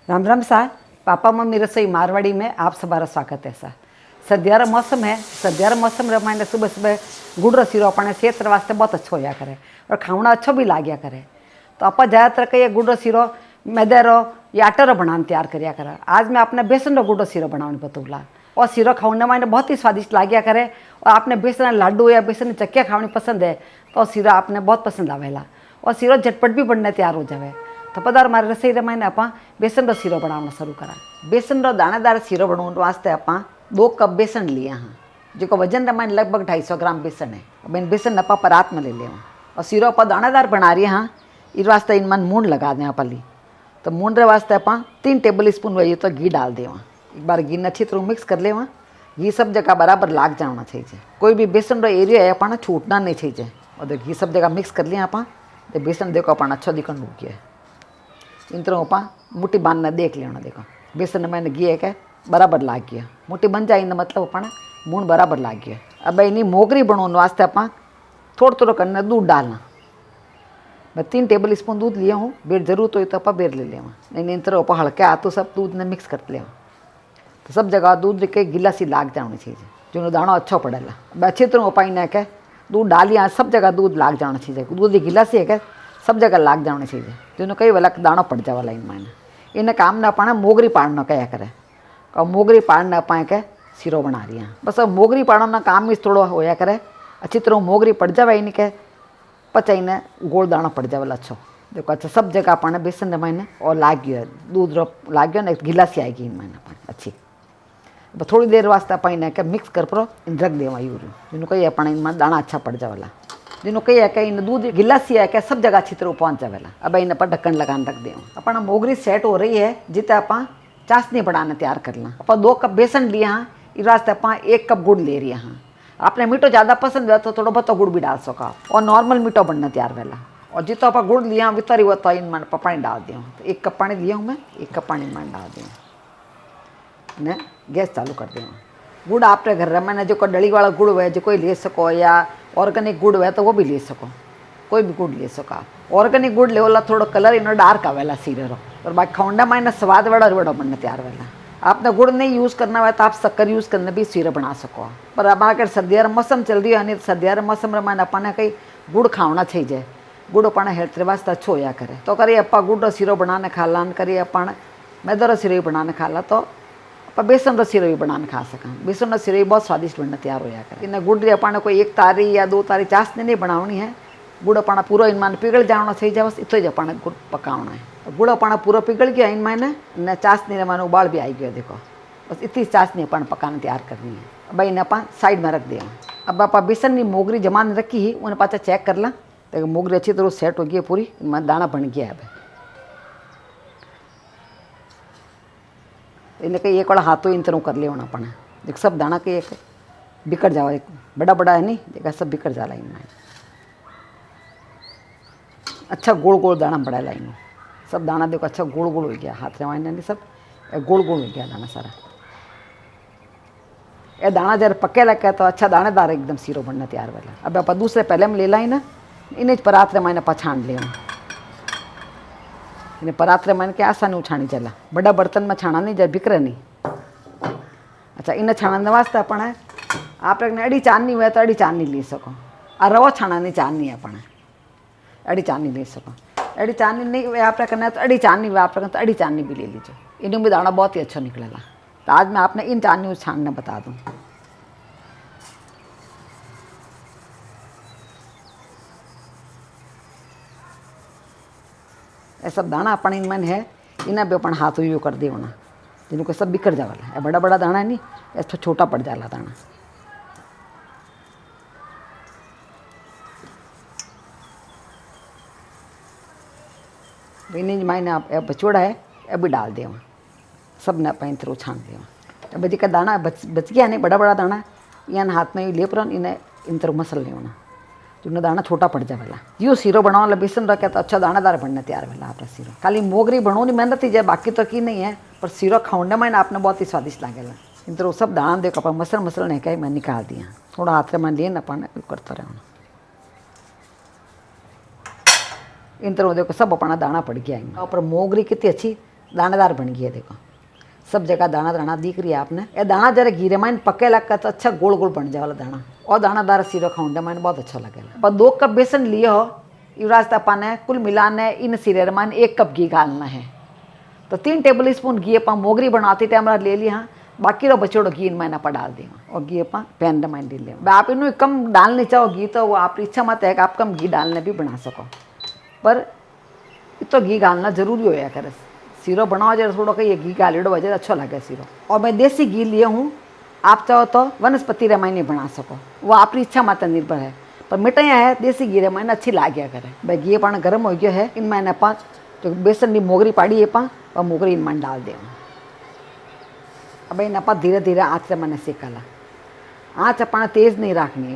राम राम साहब। Papa mummy रसोई मारवाड़ी में आप सबारा स्वागत है साहब। सर्दियाँ मौसम है, सर्दियाँ मौसम रे मायने सुबह सुबह गुड़ रो सीरो अपने सेहत वास्ते बहुत अच्छो होया करे और खावना अच्छो भी लाग्या करे। तो आप ज़्यादातर कहिए गुड़ रो सीरो मैदे रो या आटे रो बनाने तैयार करिया करे। आज मैं आपने बेसन रो गुड़ रो सीरो बनाने बतूला और सीरो खाने मायने बहुत ही स्वादिष्ट लाग्या करे। और आपने बेसन लाडू या बेसन चक्किया खावनी पसंद है तो सीरो आपने बहुत पसंद आवेला और सीरो झटपट भी बनने तैयार हो जाए। तो पधार मारे रसोई रे मायने आप बेसन रो सीरो बनाना शुरू करा। बेसन रो दानेदार सीरो बनाने वास्ते आप 2 कप बेसन लिया हाँ, जो वजन रे मायने लगभग 250 ग्राम बेसन है। अब इन बेसन आप परात में ले लिया और सीरो आप दानेदार बना रही हाँ, इस वास्ते इन मन मूंड लगा दें पली। तो मूंड रे वास्ते आप 3 टेबल स्पून वही तो घी डाल दें। एक बार घी अच्छी तरह मिक्स कर ले। घी सब जगह बराबर लाग जाना चाहिए। कोई भी बेसन रो एरिया है अपन छूटना नहीं चाहिए। और घी सब जगह मिक्स कर लिया आप। तो बेसन देखो अपन अच्छा दिखन रुक गया। इन तरह आप मुट्ठी बांधना देख लेना। देखो बेसन मैंने घी है क्या बराबर लाग गया। मुट्ठी बन जाए मतलब अपन मूंड बराबर लाग गया। अब इन्हीं मोगरी बनाने वास्ते आप थोड़ा थोड़ा करना दूध डालना। मैं 3 टेबल स्पून दूध लिया हूँ। बेर जरूरत हो तो आप बेर ले लेवा। नहीं इन तरह आप हल्के हाथों सब दूध ने मिक्स कर ले। तो सब जगह दूध के गिलासी लाग जानी चाहिए, जो दाना अच्छा पड़ेगा। अब अच्छी तरह आप इन्हें क्या दूध डालिए, सब जगह दूध लाग जाना चाहिए। दूध की गिलासी है क्या सब जगह लाग जाना चाहिए, जो कई वाला दाना पड़ जावा इन मायने। इन्हें काम ना पाना मोगरी पाड़ना क्या करे और मोगरी पाड़ना पाए क्या सीरो बना रही हैं। बस अब मोगरी पाड़ना काम भी थोड़ा होया करे। अच्छी तरह मोगरी पड़ जाए इन के पचा इन्हें गोल दाना पड़ जाए अच्छो। देखो अच्छा सब जगह अपने बेसन रे मायने और लाग गया दूध रो लाग गया ना गिलासी आएगी इन मायने अपन अच्छी। थोड़ी देर वास्ते आप इन्हें क्या मिक्स कर परो इन रख देवा यूरियो, जिन्होंने कही अपने इन दाना अच्छा पड़ जावेला। जिन्हों कही है कि इन दूध गिलासी है क्या सब जगह अच्छी तरह पहुँच जावेला। अब इन पर ढक्कन लगान रख दें। अपना मोगरी सेट हो रही है जिते आप चाशनी बनाने तैयार करना। आप 2 कप बेसन लिया हाँ, इस वास्ते आप 1 कप गुड़ ले रही हाँ। आपने मीठो ज़्यादा पसंद है तो थोड़ा बहुत गुड़ भी डाल सको और नॉर्मल मीठो बनना तैयार वेला। और जितो आप गुड़ लिया वितरी हुआ तो इन मन पानी डाल दियो। तो 1 कप पानी लिया हूँ मैं, 1 कप पानी मन डाल दिया ने गैस चालू कर दें। गुड़ आपके घर में मैंने जो डली वाला गुड़ है जो कोई ले सको या ऑर्गेनिक गुड़ है तो वो भी ले सको, कोई भी गुड़ ले सको। ऑर्गेनिक गुड़ ले वाला थोड़ा कलर इन डार्क आवेला सीरे रो और बाकी खौंडा मायने स्वाद बड़ा बड़ा बनने तैयार वेला। आपने गुड़ नहीं यूज़ करना है तो आप शक्कर यूज़ करने भी सीरे बना सको। पर अब अगर सर्दियाँ मौसम चल रही है नहीं तो सर्दियाँ मौसम मैंने अपने कहीं गुड़ खाना चाहिए। गुड़ अपना हेल्थ वास्ते अच्छो होया करे। तो करिए आप गुड़ रो सीरो बनाने खा ला, करिए अपन मैदे रो सीरो बनाने खा ला, तो आप बेसन रो सीरो भी बनाने खा सकें। बेसन रो सीरो बहुत स्वादिष्ट बनने तैयार होया करे। इन्हें गुड़ री अपने कोई 1 तारी या 2 तारी चाशनी नहीं बनावनी है। गुड़ अपना पूरा इन माने पिघल जाना चाहिए, बस इतो ही अपने गुड़ पकाना है। गुड़ अपना पूरा पिघल गया इन मायने न चाशनी माने उबाल भी आई गया। देखो बस इतनी चाशनी अपन पकाने तैयार करनी है। अब इन्हें अपन साइड में रख दिया। अब आप बेसन की मोगरी जमान रखी ही उन्हें पाचा चेक कर ला। तो मोगरी अच्छी तरह सेट हो गई है पूरी, इनमें दाना बन गया है। इन्हें कहीं एक वाला हाथों इन तरह कर ले होना अपने। देख सब दाना के एक बिखर जाओ, एक बड़ा बड़ा है नहीं देखा सब बिखर जाला इनमें। अच्छा गोल गोल दाना बड़ा लाइन सब दाना देखो अच्छा गोल गोल हो गया। हाथ में नहीं सब गोल गोल हो गया दाना सारा। ये दाना जरा पके लगे तो अच्छा दानेदार एकदम सीरो बनना तैयार वाला। अब आप दूसरे पहले में ले लाई ना, इन्हें परात मैंने पछाण ले। इन्हें परात मैंने क्या आसानी उछानी चला, बड़ा बर्तन में छाना नहीं जब बिखरे नहीं। अच्छा इन्हें छाने वास्ते अपने आप अड़ी चांदनी हुआ तो अड़ी चांदनी ले सको। और रवा छाना नहीं चांदनी अपने अड़ी चांदनी ले सको। अड़ी चांदनी नहीं हुए आप करना है तो अड़ी चांदनी हुआ आप तो अड़ी चांदनी भी ले लीजिए। इन्हें भी दाना बहुत ही अच्छा निकलेगा। तो आज मैं आपने इन चांदनी छानने बता दूँ। ये सब दाना अपन इन मन है इन्हें भी अपन हाथों यू कर दे होना, जिनको सब बिखर जावाला। है बड़ा बड़ा दाना है नहीं, ऐसा छोटा पड़ जाला दाना। इन्हें मायने आप बचोड़ा है ये भी डाल देवा, सब ने अपन थ्रू छान देवा। अब जी का दाना बच गया नहीं बड़ा बड़ा दाना, इन हाथ में ले पर इन्हें इन तरह मसल ले होना, जो दाना छोटा पड़ जावेला। यो सीरो बनाने वाला बेसन रखे तो अच्छा दानादार बनने तैयार वेला आपका सीरो। खाली मोगरी बनोनी मेहनत ही जाए बाकी तो की नहीं है, पर सीरो खाने में आपने बहुत ही स्वादिष्ट लागेला। इन तरह सब दाना देखो अपन मसल मसल नहीं कहीं मैं निकाल दिया। थोड़ा हाथ में लिए ना अपन करता रहना। इन तरह देखो सब अपना दाना पड़ गया। इन पर मोगरी कितनी अच्छी दानेदार बन गई है। देखो सब जगह दाना दाना दिख रही है आपने। ये दाना जरा घी माइन पके लगता तो अच्छा गोल गोल बन जाए दाना, और दानादार सीरो खाऊंडे माइन बहुत अच्छा लगेगा। पर 2 कप बेसन लिए हो युवराज ने कुल मिलाने इन सीरे माइन 1 कप घी डालना है। तो 3 टेबल स्पून घी अपन मोगरी बनाते टाइम ले लिया, बाकी रो बचोड़ो घी इन मैंने डाल दिया और घी अपन पैन में माइन ले। आप इन कम डालने चाहो घी तो वो आपकी इच्छा मत है कि आप कम घी डालने भी बना सको, पर तो घी डालना जरूरी होया करे। सीरो बनाओ जरा थोड़ा कहीं घी डालिड़ो वजह अच्छा लगे सीरो। और मैं देसी घी लिए हूँ, आप चाहो तो वनस्पति रामायण बना सको, वो आपकी इच्छा मत निर्भर है। पर मिठाइयाँ है देसी घी रामायण अच्छी लाग्या करे। भाई घी पाना गर्म हो गया है, इन मैंने पाँच जो बेसन की मोगरी पाड़ी है पा और मोगरी इन मन डाल दे। अब इन आप धीरे धीरे आँच से मैंने सेकाला। आँच अपना तेज नहीं रखनी है।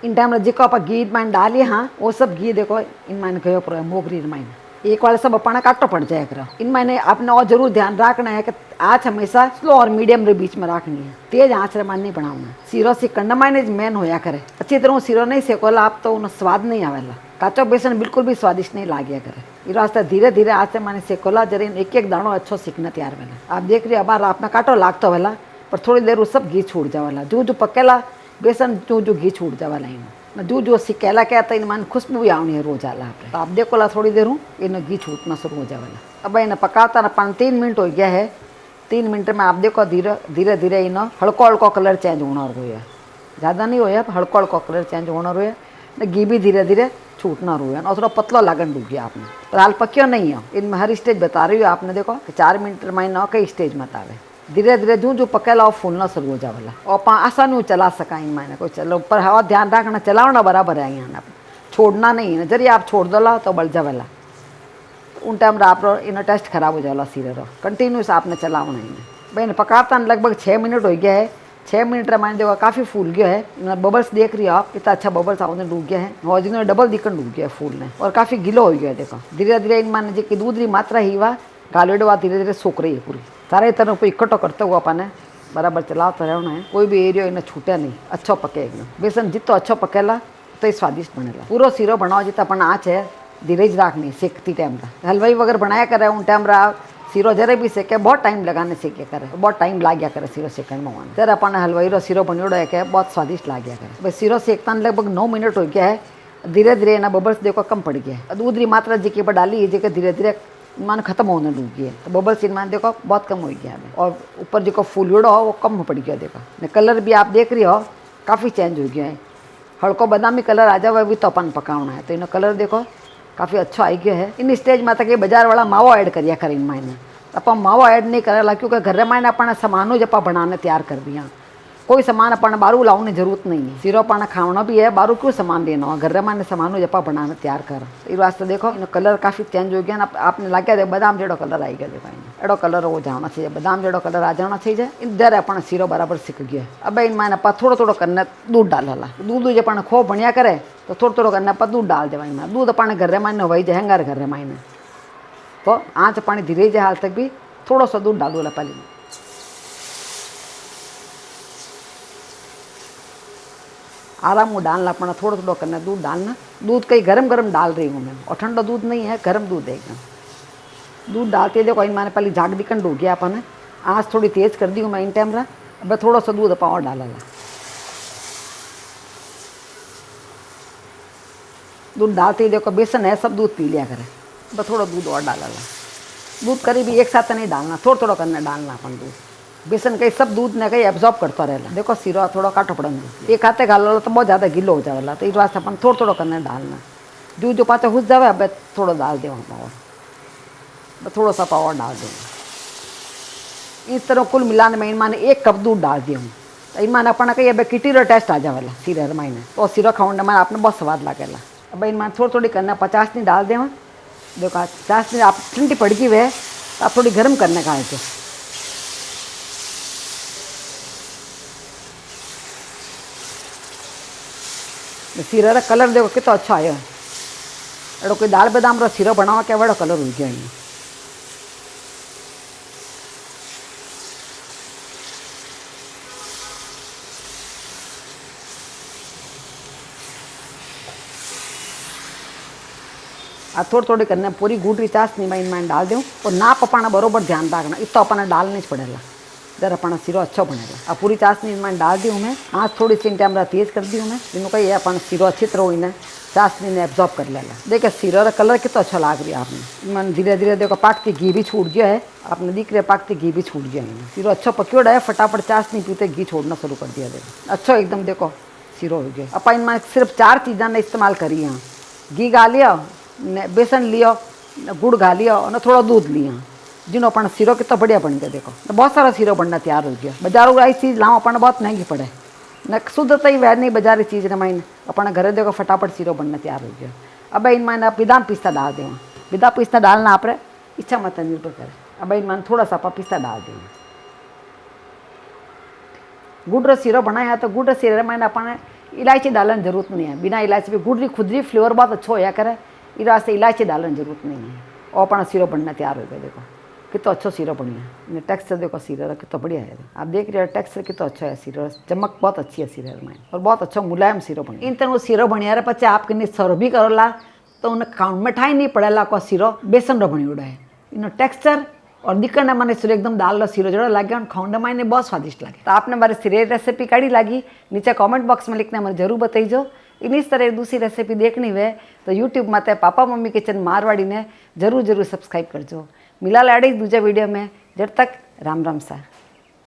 इन टाइम जो आप घी मैंने डालिए हाँ वो सब घी देखो इन मैंने गयो पर मोगरी इन एक वाले सब अपना काटो पड़ जाए करो। इन मैंने आपने और जरूर ध्यान रखना है कि आँच हमेशा स्लो और मीडियम रे बीच में रखनी है, तेज आँच रे मान नहीं बनाना। सीरो सीकंडा मायने मेन होया करे। अच्छी तरह सीरो नहीं सेकोला आप तो उन्हें स्वाद नहीं आवेला। काचो बेसन बिल्कुल भी स्वादिष्ट नहीं लाग्या करे। ये रास्ते धीरे धीरे आँच से मैंने सेकोला जरा एक एक दाणो अच्छो सीखना तैयार वेला। आप देख रहे अब आपने काटो लागतो वेला, पर थोड़ी देर वो सब घी छूट जावेला। जो जो पकेला बेसन जो जो घी छूट जावेला इन जो जो सिकेला क्या था इन मान खुशबू भी आवनी है रोज आला। तो आप देखो ला थोड़ी देर हूँ इन घी छूटना शुरू हो जावेला। अब इन्हें पकाता ना 3 मिनट हो गया है। 3 मिनट में आप देखो धीरे धीरे धीरे इन हल्को हल्को कलर चेंज होना रोया, ज़्यादा नहीं होया हल्को हल्को कलर चेंज होना रोया। घी भी धीरे धीरे छूटना रोया और थोड़ा पतला लगन डूब गया आपने। पर हाल पक्यो नहीं हो, इनमें हर स्टेज बता रही हो आपने। देखो 4 मिनट में ना कई स्टेज मत आवे। धीरे धीरे जो जो पकेला फूलना शुरू हो जावेला और आप आसानी चला सका इन मैंने कोई चलो। पर हवा ध्यान रखना चलावना बराबर है यहाँ छोड़ना नहीं है। जरिए आप छोड़ दोला तो बढ़ जावेला, उन टाइम आप इन टेस्ट खराब हो जाएगा सीरे रो। कंटिन्यूस आपने चलावना इन भाई पकाता लगभग 6 मिनट हो गया है। 6 मिनट रे मैंने देखो काफ़ी फूल गया है। इन बबल्स देख रही हो आप कितना अच्छा बबल्स आपने डूब गया है और जिन्होंने डबल दिक्कत डूब गया है फूल ने और काफ़ी गिलो हो गया है। देखो धीरे धीरे इन मान जी दूध की मात्रा ही हुआ गालिडवा धीरे धीरे सूख रही है पूरी। सारे तरह को इकट्ठो करते हुआ अपन बराबर चलाते रहना है। कोई भी एरियो इन्हें छूटे नहीं, अच्छो पके एकदम। बेसन जितो अच्छो पकेला तो स्वादिष्ट बनेला। पूरा सीरो बनाओ जितना अपन आँच है धीरे ही रखनी सेकती टाइम का। हलवाई वगैरह बनाया करे उन टाइम सीरो जरा भी सेके बहुत टाइम लगाने सेके करे, बहुत टाइम लाग्या करे सीरो सेकन में। जरा अपन हलवाई रो सीरो बनियोड़ो है क्या बहुत स्वादिष्ट लाग्या करे। भाई सीरो सेकता लगभग 9 मिनट हो गया है। धीरे धीरे ना बबल्स देखो कम पड़ गया है। दूध की मात्रा जी के ऊपर डाली जी धीरे धीरे मान खत्म होने डूब गई है। तो बबल्स इन मान देखो बहुत कम हो गया है और ऊपर जो फूलड़ो हो वो कम पड़ गया। देखो कलर भी आप देख रही हो काफ़ी चेंज हो गया है। हल्को बादामी कलर आ जाए भी तो अपन पकाना है। तो इन कलर देखो काफ़ी अच्छा आई गया है। इन स्टेज में तक कि बाजार वाला मावा ऐड करिया कर इन मायने आप मावा ऐड नहीं करेला क्योंकि घर मायने अपने सामानों जो आप बनाने तैयार कर दिया। कोई सामान अपन बारू लाने जरूरत नहीं है। सीरो अपना खाना भी है बारू क्यों सामान लेना हो, घर मायने सामानों जो आप बनाने तैयार कर। इस वास्ते देखो इन कलर काफ़ी चेंज हो गया ना। आपने लगे दे बादाम जड़ो कलर आई गया। देखो एडो कलर वो जाना चाहिए, बादाम जड़ो कलर आ जाना चाहिए। इन जरा अपना सीरो बराबर सीख गया। अब इन मायने आप थोड़ा थोड़ा करने दूध डालला। दूध जो अपन खो बनिया करे तो थोड़ा थोड़ा करने आप दूध डाल देवा। इनमें दूध अपने घर मायने वही जाएंगे घर मायने तो आँच पानी धीरे जाए हाल तक भी थोड़ा सा दूध डालू पहले। आराम वो डालना अपना थोड़ा थोड़ा करना दूध डालना। दूध कहीं गरम गरम डाल रही हूँ मैं और ठंडा दूध नहीं है, गरम दूध है एकदम। दूध डालते देखो इन मैंने पहले झाग दिकन डूब गया अपन आँच थोड़ी तेज़ कर दी हूँ मैं इन टाइम रहा। अब थोड़ा सा दूध अपन और डाला दूध डालते ही देखो बेसन है सब दूध पी लिया करे। अब थोड़ा दूध और डाला दूध करीब एक साथ नहीं डालना, थोड़ा थोड़ा करना डालना अपन दूध। बेसन कहीं सब दूध ने कहीं एब्जॉर्ब करता रहेला। देखो सीरो थोड़ा काटो पड़ेंगे एक हाथे गाल तो बहुत ज़्यादा गिलो हो जाएगा। तो इस वास्ते अपन थोड़ा थोड़ा करना डालना। दूध जो पाते घुस जावे अब थोड़ा डाल दे वहाँ और थोड़ा सा पावर डाल देंगे। इस तरह कुल मिलाने में इन माने 1 कप दूध डाल दिए हूँ। तो इन माने अपना कहीं अब किटीरो टेस्ट आ जावेला सीरे मायने तो सीरो खाने में आपने बहुत स्वाद लगेला। अब इन माने थोड़ी थोड़ी करना 50 नहीं डाल दें। देखो 50 नहीं आप ठंडी पड़ गई वे तो आप थोड़ी गर्म करने का है। सीरा रा कलर देखो कितना अच्छा आया। एडो कोई दाल बादाम रो सीरो बनावा क्या बड़ो कलर हो गया। आ थोड़ी थोड़ी करने पूरी गुड़ की चाशनी में इनमें डाल दूँ और नाप अपना बरोबर ध्यान रखना, इतना अपना डालने पड़ेगा जरा अपना सीरो अच्छा बनेगा। अब पूरी चाशनी इनमें डाल दी हूँ मैं, आँच थोड़ी सी टाइम तेज कर दी हूँ मैं, इनको कही अपन सीरो अच्छी तरह इन्हें चाशनी ने एब्जॉर्ब कर लेगा। देखिए सीरो का कलर कितना अच्छा लाग रही है आपने, मैंने धीरे धीरे देखो पाकती घी भी छूट गया है, आपने दिख रहा है पाकती घी भी छूट गया है। सीरो अच्छा पक्योड़ा है, फटाफट चाशनी पीते घी छोड़ना शुरू कर दिया। देखो अच्छा एकदम देखो सीरो हो गया। अपन इनमें सिर्फ 4 चीज़ा ने इस्तेमाल करी हैं, घी गा लिया, बेसन लिया, गुड़ गा लिया और थोड़ा दूध लिया, जिन्हों अपन सीरो कितना बढ़िया बन गया। देखो तो बहुत सारा सीरो बनना तैयार हो गया। बाजारों आई चीज़ लाओ अपन बहुत महंगी पड़े, न शुद्धता ही वह नहीं बाजारी चीज़ ने माइन अपना घरे देखो फटाफट सीरो बनना तैयार हो गया। अब इन मैंने बादाम पिस्ता डाल दें, बादाम पिस्ता डालना आप इच्छा मत निर्भर करे। अब इन मैंने थोड़ा सा पिस्ता डाल दें। गुड़ रो सीरो बनाया तो गुड़ सीरे मैंने अपने इलायची डालने की जरूरत नहीं है, बिना इलायची भी गुड़ की खुदरी फ्लेवर बहुत अच्छा होया करे, इस वास्ते इलायची डालने की जरूरत नहीं है और अपना सीरो बनना तैयार हो गया। देखो कितना अच्छा सीरो बढ़िया, टेक्सचर देखो सीरो का कितना बढ़िया है, आप देख रहे हो टेक्सचर कितना अच्छा है, सीरो चमक बहुत अच्छी है सीरो में और बहुत अच्छा मुलायम सीरो बनिया। इन तरह सीरो बनिया रहे पचे आप किन्नी सर्व भी करोला तो उन्हें खाण मिठाई नहीं पड़ेला को सीरो बेसन रो बनी उड़ा है, इन टेक्सचर और दिखने मैंने सीरो एकदम दाल लो सीरो जोड़ा लगे और खाने में बहुत स्वादिष्ट लगे। तो आपने हमारी सीरे रेसिपी कड़ी लगी नीचे कमेंट बॉक्स में लिखने मुझे जरूर बताइए। इस तरह दूसरी रेसिपी देखनी है तो यूट्यूब में पापा मम्मी किचन मारवाड़ी ने जरूर सब्सक्राइब करजो। मिला लाड़ी दूजे वीडियो में, जब तक राम राम सा।